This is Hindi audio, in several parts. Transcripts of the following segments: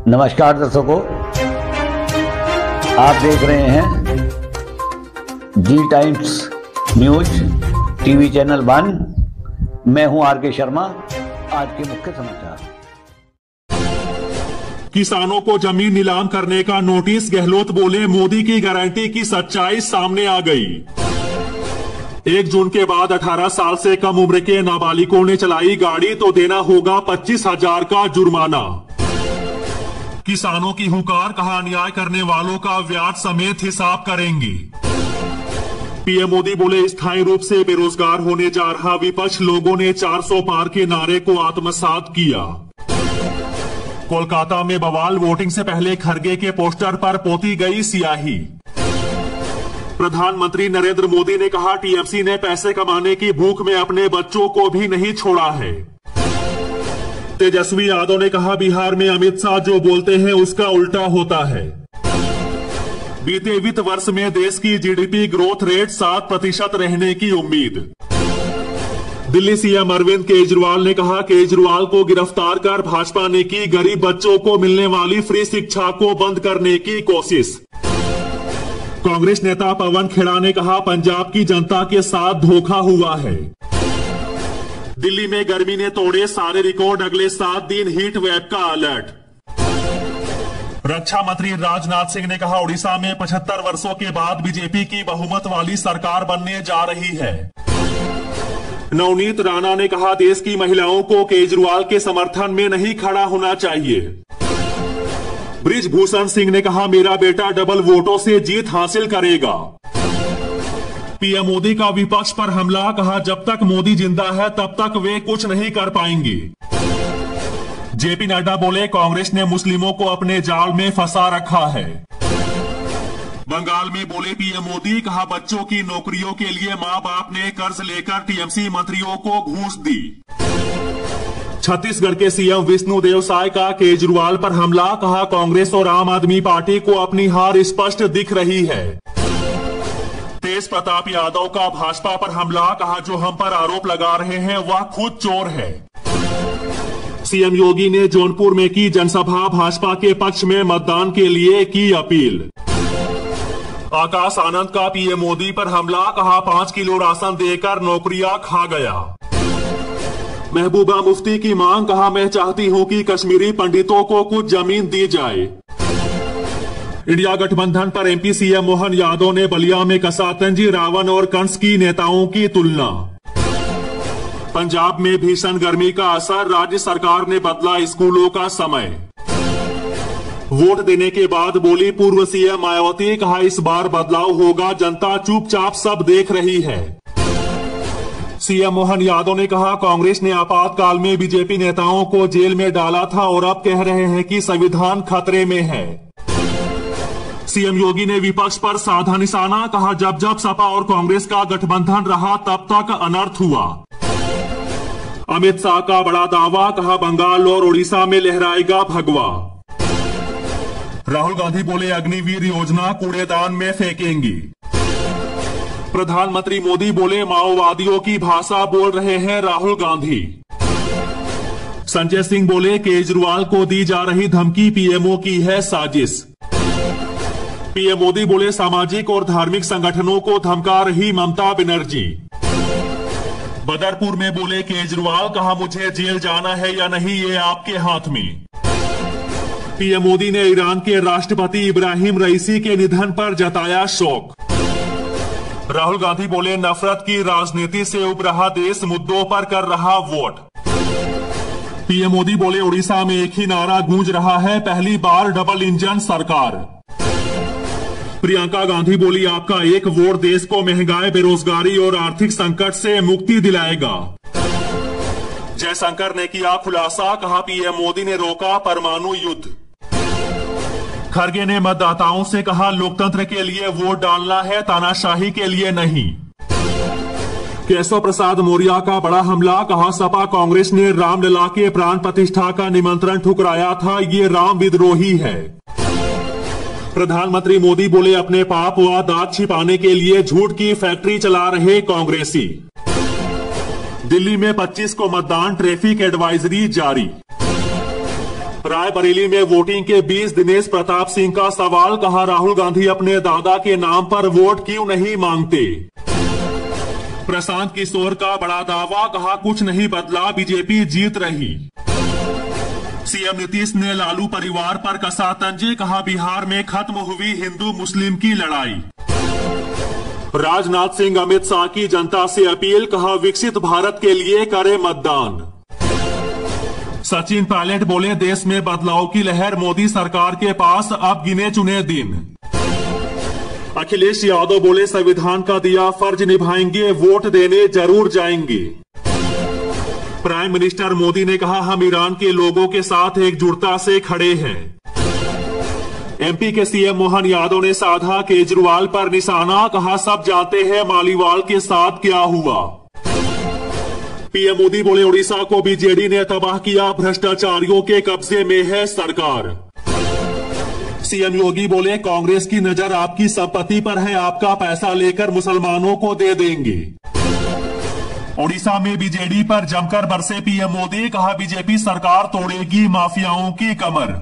नमस्कार दर्शकों, आप देख रहे हैं जी टाइम्स न्यूज टीवी चैनल 1। मैं हूं आर के शर्मा। आज के मुख्य समाचार। किसानों को जमीन नीलाम करने का नोटिस, गहलोत बोले मोदी की गारंटी की सच्चाई सामने आ गई। 1 जून के बाद 18 साल से कम उम्र के नाबालिगों ने चलाई गाड़ी तो देना होगा 25,000 का जुर्माना। किसानों की हुंकार, कहा अन्याय करने वालों का ब्याज समेत हिसाब करेंगे। पीएम मोदी बोले स्थायी रूप से बेरोजगार होने जा रहा विपक्ष, लोगों ने 400 पार के नारे को आत्मसात किया। कोलकाता में बवाल, वोटिंग से पहले खरगे के पोस्टर पर पोती गई स्याही। प्रधानमंत्री नरेंद्र मोदी ने कहा टीएमसी ने पैसे कमाने की भूख में अपने बच्चों को भी नहीं छोड़ा है। तेजस्वी यादव ने कहा बिहार में अमित शाह जो बोलते हैं उसका उल्टा होता है। बीते वित्त वर्ष में देश की जीडीपी ग्रोथ रेट 7% रहने की उम्मीद। दिल्ली सीएम अरविंद केजरीवाल ने कहा केजरीवाल को गिरफ्तार कर भाजपा ने की गरीब बच्चों को मिलने वाली फ्री शिक्षा को बंद करने की कोशिश। कांग्रेस नेता पवन खेड़ा ने कहा पंजाब की जनता के साथ धोखा हुआ है। दिल्ली में गर्मी ने तोड़े सारे रिकॉर्ड, अगले 7 दिन हीट वेव का अलर्ट। रक्षा मंत्री राजनाथ सिंह ने कहा उड़ीसा में 75 वर्षों के बाद बीजेपी की बहुमत वाली सरकार बनने जा रही है। नवनीत राणा ने कहा देश की महिलाओं को केजरीवाल के समर्थन में नहीं खड़ा होना चाहिए। बृजभूषण सिंह ने कहा मेरा बेटा डबल वोटों से जीत हासिल करेगा। पीएम मोदी का विपक्ष पर हमला, कहा जब तक मोदी जिंदा है तब तक वे कुछ नहीं कर पाएंगे। जेपी नड्डा बोले कांग्रेस ने मुस्लिमों को अपने जाल में फंसा रखा है। बंगाल में बोले पीएम मोदी, कहा बच्चों की नौकरियों के लिए मां बाप ने कर्ज लेकर टीएमसी मंत्रियों को घूस दी। छत्तीसगढ़ के सीएम विष्णुदेव साय का केजरीवाल पर हमला, कहा कांग्रेस और आम आदमी पार्टी को अपनी हार स्पष्ट दिख रही है। तेज प्रताप यादव का भाजपा पर हमला, कहा जो हम पर आरोप लगा रहे हैं वह खुद चोर है। सीएम योगी ने जौनपुर में की जनसभा, भाजपा के पक्ष में मतदान के लिए की अपील। आकाश आनंद का पीएम मोदी पर हमला, कहा 5 किलो राशन देकर नौकरियां खा गया। महबूबा मुफ्ती की मांग, कहा मैं चाहती हूं कि कश्मीरी पंडितों को कुछ जमीन दी जाए। इंडिया गठबंधन पर एमपी सीएम मोहन यादव ने बलिया में कसा तंजी रावण और कंस की नेताओं की तुलना। पंजाब में भीषण गर्मी का असर, राज्य सरकार ने बदला स्कूलों का समय। वोट देने के बाद बोली पूर्व सीएम मायावती, कहा इस बार बदलाव होगा, जनता चुपचाप सब देख रही है। सीएम मोहन यादव ने कहा कांग्रेस ने आपातकाल में बीजेपी नेताओं को जेल में डाला था और अब कह रहे हैं कि संविधान खतरे में है। सीएम योगी ने विपक्ष पर साधा निशाना, कहा जब जब सपा और कांग्रेस का गठबंधन रहा तब तक अनर्थ हुआ। अमित शाह का बड़ा दावा, कहा बंगाल और उड़ीसा में लहराएगा भगवा। राहुल गांधी बोले अग्निवीर योजना कूड़ेदान में फेंकेंगी। प्रधानमंत्री मोदी बोले माओवादियों की भाषा बोल रहे हैं राहुल गांधी। संजय सिंह बोले केजरीवाल को दी जा रही धमकी पीएमओ की है साजिश। पीएम मोदी बोले सामाजिक और धार्मिक संगठनों को धमका रही ममता बनर्जी। बदरपुर में बोले केजरीवाल, कहा मुझे जेल जाना है या नहीं ये आपके हाथ में। पीएम मोदी ने ईरान के राष्ट्रपति इब्राहिम रईसी के निधन पर जताया शोक। राहुल गांधी बोले नफरत की राजनीति से उब रहा देश, मुद्दों पर कर रहा वोट। पीएम मोदी बोले उड़ीसा में एक ही नारा गूंज रहा है, पहली बार डबल इंजन सरकार। प्रियंका गांधी बोली आपका एक वोट देश को महंगाई, बेरोजगारी और आर्थिक संकट से मुक्ति दिलाएगा। जयशंकर ने किया खुलासा, कहा पीएम मोदी ने रोका परमाणु युद्ध। खरगे ने मतदाताओं से कहा लोकतंत्र के लिए वोट डालना है, तानाशाही के लिए नहीं। केशव प्रसाद मौर्य का बड़ा हमला, कहा सपा कांग्रेस ने रामलला के प्राण प्रतिष्ठा का निमंत्रण ठुकराया था, ये राम विद्रोही है। प्रधानमंत्री मोदी बोले अपने पाप व दाग छिपाने के लिए झूठ की फैक्ट्री चला रहे कांग्रेसी। दिल्ली में 25 को मतदान, ट्रैफिक एडवाइजरी जारी। रायबरेली में वोटिंग के 20 दिनेश प्रताप सिंह का सवाल, कहा राहुल गांधी अपने दादा के नाम पर वोट क्यों नहीं मांगते। प्रशांत किशोर का बड़ा दावा, कहा कुछ नहीं बदला, बीजेपी जीत रही। सीएम नीतीश ने लालू परिवार पर कसा तंज, कहा बिहार में खत्म हुई हिंदू मुस्लिम की लड़ाई। राजनाथ सिंह अमित शाह की जनता से अपील, कहा विकसित भारत के लिए करे मतदान। सचिन पायलट बोले देश में बदलाव की लहर, मोदी सरकार के पास अब गिने चुने दिन। अखिलेश यादव बोले संविधान का दिया फर्ज निभाएंगे, वोट देने जरूर जाएंगे। प्राइम मिनिस्टर मोदी ने कहा हम ईरान के लोगों के साथ एकजुटता से खड़े हैं। एमपी के सीएम मोहन यादव ने साधा केजरीवाल पर निशाना, कहा सब जानते हैं मालीवाल के साथ क्या हुआ। पीएम मोदी बोले उड़ीसा को बीजेडी ने तबाह किया, भ्रष्टाचारियों के कब्जे में है सरकार। सीएम योगी बोले कांग्रेस की नजर आपकी संपत्ति पर है, आपका पैसा लेकर मुसलमानों को दे देंगे। उड़ीसा में बीजेडी पर जमकर बरसे पीएम मोदी, कहा बीजेपी सरकार तोड़ेगी माफियाओं की कमर।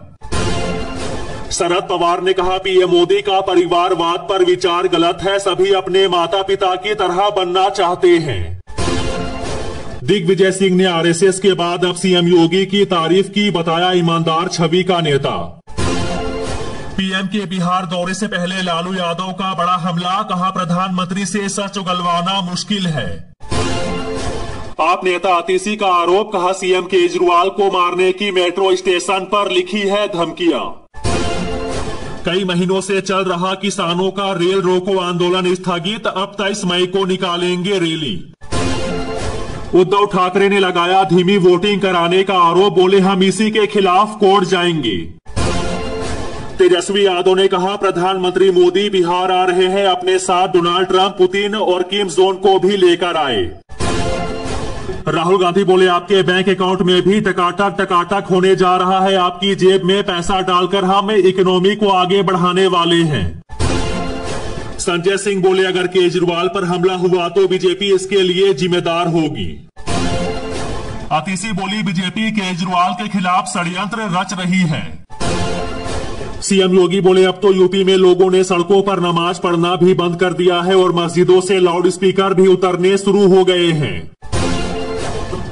शरद पवार ने कहा पीएम मोदी का परिवारवाद पर विचार गलत है, सभी अपने माता पिता की तरह बनना चाहते हैं। दिग्विजय सिंह ने आरएसएस के बाद अब सीएम योगी की तारीफ की, बताया ईमानदार छवि का नेता। पीएम के बिहार दौरे से पहले लालू यादव का बड़ा हमला, कहा प्रधानमंत्री से सच उगलवाना मुश्किल है। आप नेता आतिशी का आरोप, कहा सीएम केजरीवाल को मारने की मेट्रो स्टेशन पर लिखी है धमकियां। कई महीनों से चल रहा किसानों का रेल रोको आंदोलन स्थगित, अब 23 मई को निकालेंगे रैली। उद्धव ठाकरे ने लगाया धीमी वोटिंग कराने का आरोप, बोले हम इसी के खिलाफ कोर्ट जाएंगे। तेजस्वी यादव ने कहा प्रधानमंत्री मोदी बिहार आ रहे हैं, अपने साथ डोनाल्ड ट्रंप, पुतिन और किम जोन को भी लेकर आए। राहुल गांधी बोले आपके बैंक अकाउंट में भी टकाटक होने जा रहा है, आपकी जेब में पैसा डालकर हम इकोनॉमी को आगे बढ़ाने वाले हैं। संजय सिंह बोले अगर केजरीवाल पर हमला हुआ तो बीजेपी इसके लिए जिम्मेदार होगी। आतिशी बोली बीजेपी केजरीवाल के खिलाफ षड्यंत्र रच रही है। सीएम योगी बोले अब तो यूपी में लोगों ने सड़कों पर नमाज पढ़ना भी बंद कर दिया है और मस्जिदों से लाउड स्पीकर भी उतरने शुरू हो गए हैं।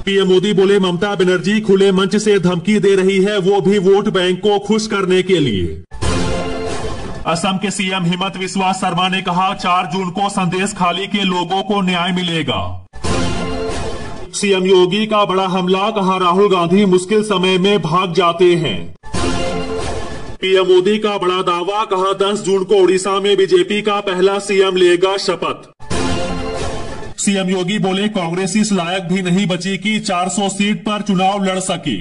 पीएम मोदी बोले ममता बनर्जी खुले मंच से धमकी दे रही है, वो भी वोट बैंक को खुश करने के लिए। असम के सीएम हिमंत बिस्वा शर्मा ने कहा 4 जून को संदेश खाली के लोगों को न्याय मिलेगा। सीएम योगी का बड़ा हमला, कहा राहुल गांधी मुश्किल समय में भाग जाते हैं। पीएम मोदी का बड़ा दावा, कहा 10 जून को उड़ीसा में बीजेपी का पहला सीएम लेगा शपथ। सीएम योगी बोले कांग्रेस इस लायक भी नहीं बची कि 400 सीट पर चुनाव लड़ सके।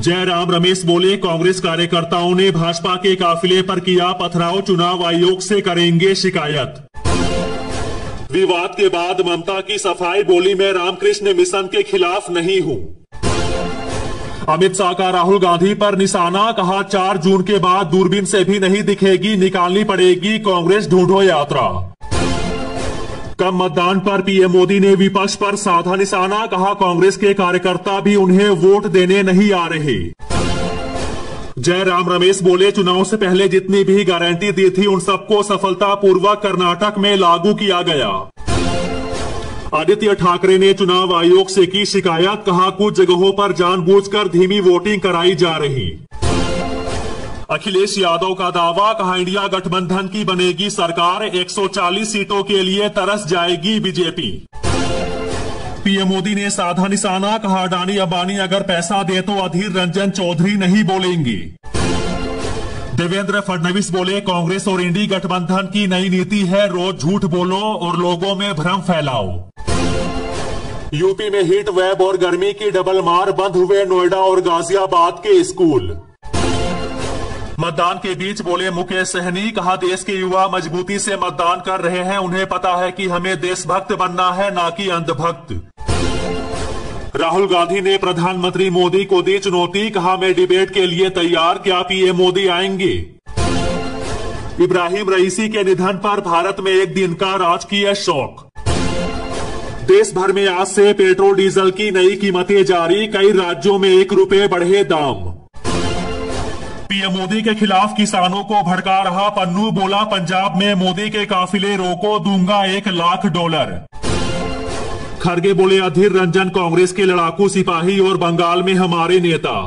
जयराम रमेश बोले कांग्रेस कार्यकर्ताओं ने भाजपा के काफिले पर किया पथराव, चुनाव आयोग से करेंगे शिकायत। विवाद के बाद ममता की सफाई, बोली मैं रामकृष्ण मिशन के खिलाफ नहीं हूं। अमित शाह का राहुल गांधी पर निशाना, कहा 4 जून के बाद दूरबीन से भी नहीं दिखेगी, निकालनी पड़ेगी कांग्रेस ढूंढो यात्रा। कम मतदान पर पीएम मोदी ने विपक्ष पर साधा निशाना, कहा कांग्रेस के कार्यकर्ता भी उन्हें वोट देने नहीं आ रहे। जयराम रमेश बोले चुनाव से पहले जितनी भी गारंटी दी थी उन सबको सफलतापूर्वक कर्नाटक में लागू किया गया। आदित्य ठाकरे ने चुनाव आयोग से की शिकायत, कहा कुछ जगहों पर जानबूझकर धीमी वोटिंग कराई जा रही। अखिलेश यादव का दावा, कहा इंडिया गठबंधन की बनेगी सरकार, 140 सीटों के लिए तरस जाएगी बीजेपी। पीएम मोदी ने साधा निशाना, कहा अडानी अंबानी अगर पैसा दे तो अधीर रंजन चौधरी नहीं बोलेंगे। देवेंद्र फडणवीस बोले कांग्रेस और इंडी गठबंधन की नई नीति है, रोज झूठ बोलो और लोगों में भ्रम फैलाओ। यूपी में हीट वेव और गर्मी की डबल मार, बंद हुए नोएडा और गाजियाबाद के स्कूल। मतदान के बीच बोले मुकेश सहनी, कहा देश के युवा मजबूती से मतदान कर रहे हैं, उन्हें पता है कि हमें देशभक्त बनना है ना कि अंधभक्त। राहुल गांधी ने प्रधानमंत्री मोदी को दी चुनौती, कहा मैं डिबेट के लिए तैयार, क्या पीएम मोदी आएंगे। इब्राहिम रईसी के निधन पर भारत में एक दिन का राजकीय शोक। देश भर में आज से पेट्रोल डीजल की नई कीमतें जारी, कई राज्यों में 1 रुपए बढ़े दाम। पीएम मोदी के खिलाफ किसानों को भड़का रहा पन्नू, बोला पंजाब में मोदी के काफिले रोको, दूंगा $1,00,000। खड़गे बोले अधीर रंजन कांग्रेस के लड़ाकू सिपाही और बंगाल में हमारे नेता।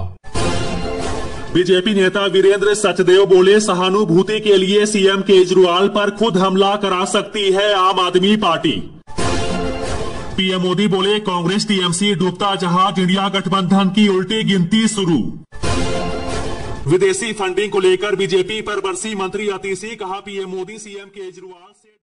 बीजेपी नेता वीरेंद्र सचदेव बोले सहानुभूति के लिए सीएम केजरीवाल पर खुद हमला करा सकती है आम आदमी पार्टी। पीएम मोदी बोले कांग्रेस टीएमसी डूबता जहाज, इंडिया गठबंधन की उल्टी गिनती शुरू। विदेशी फंडिंग को लेकर बीजेपी पर बरसी मंत्री अतिशी, कहा पीएम मोदी सीएम केजरीवाल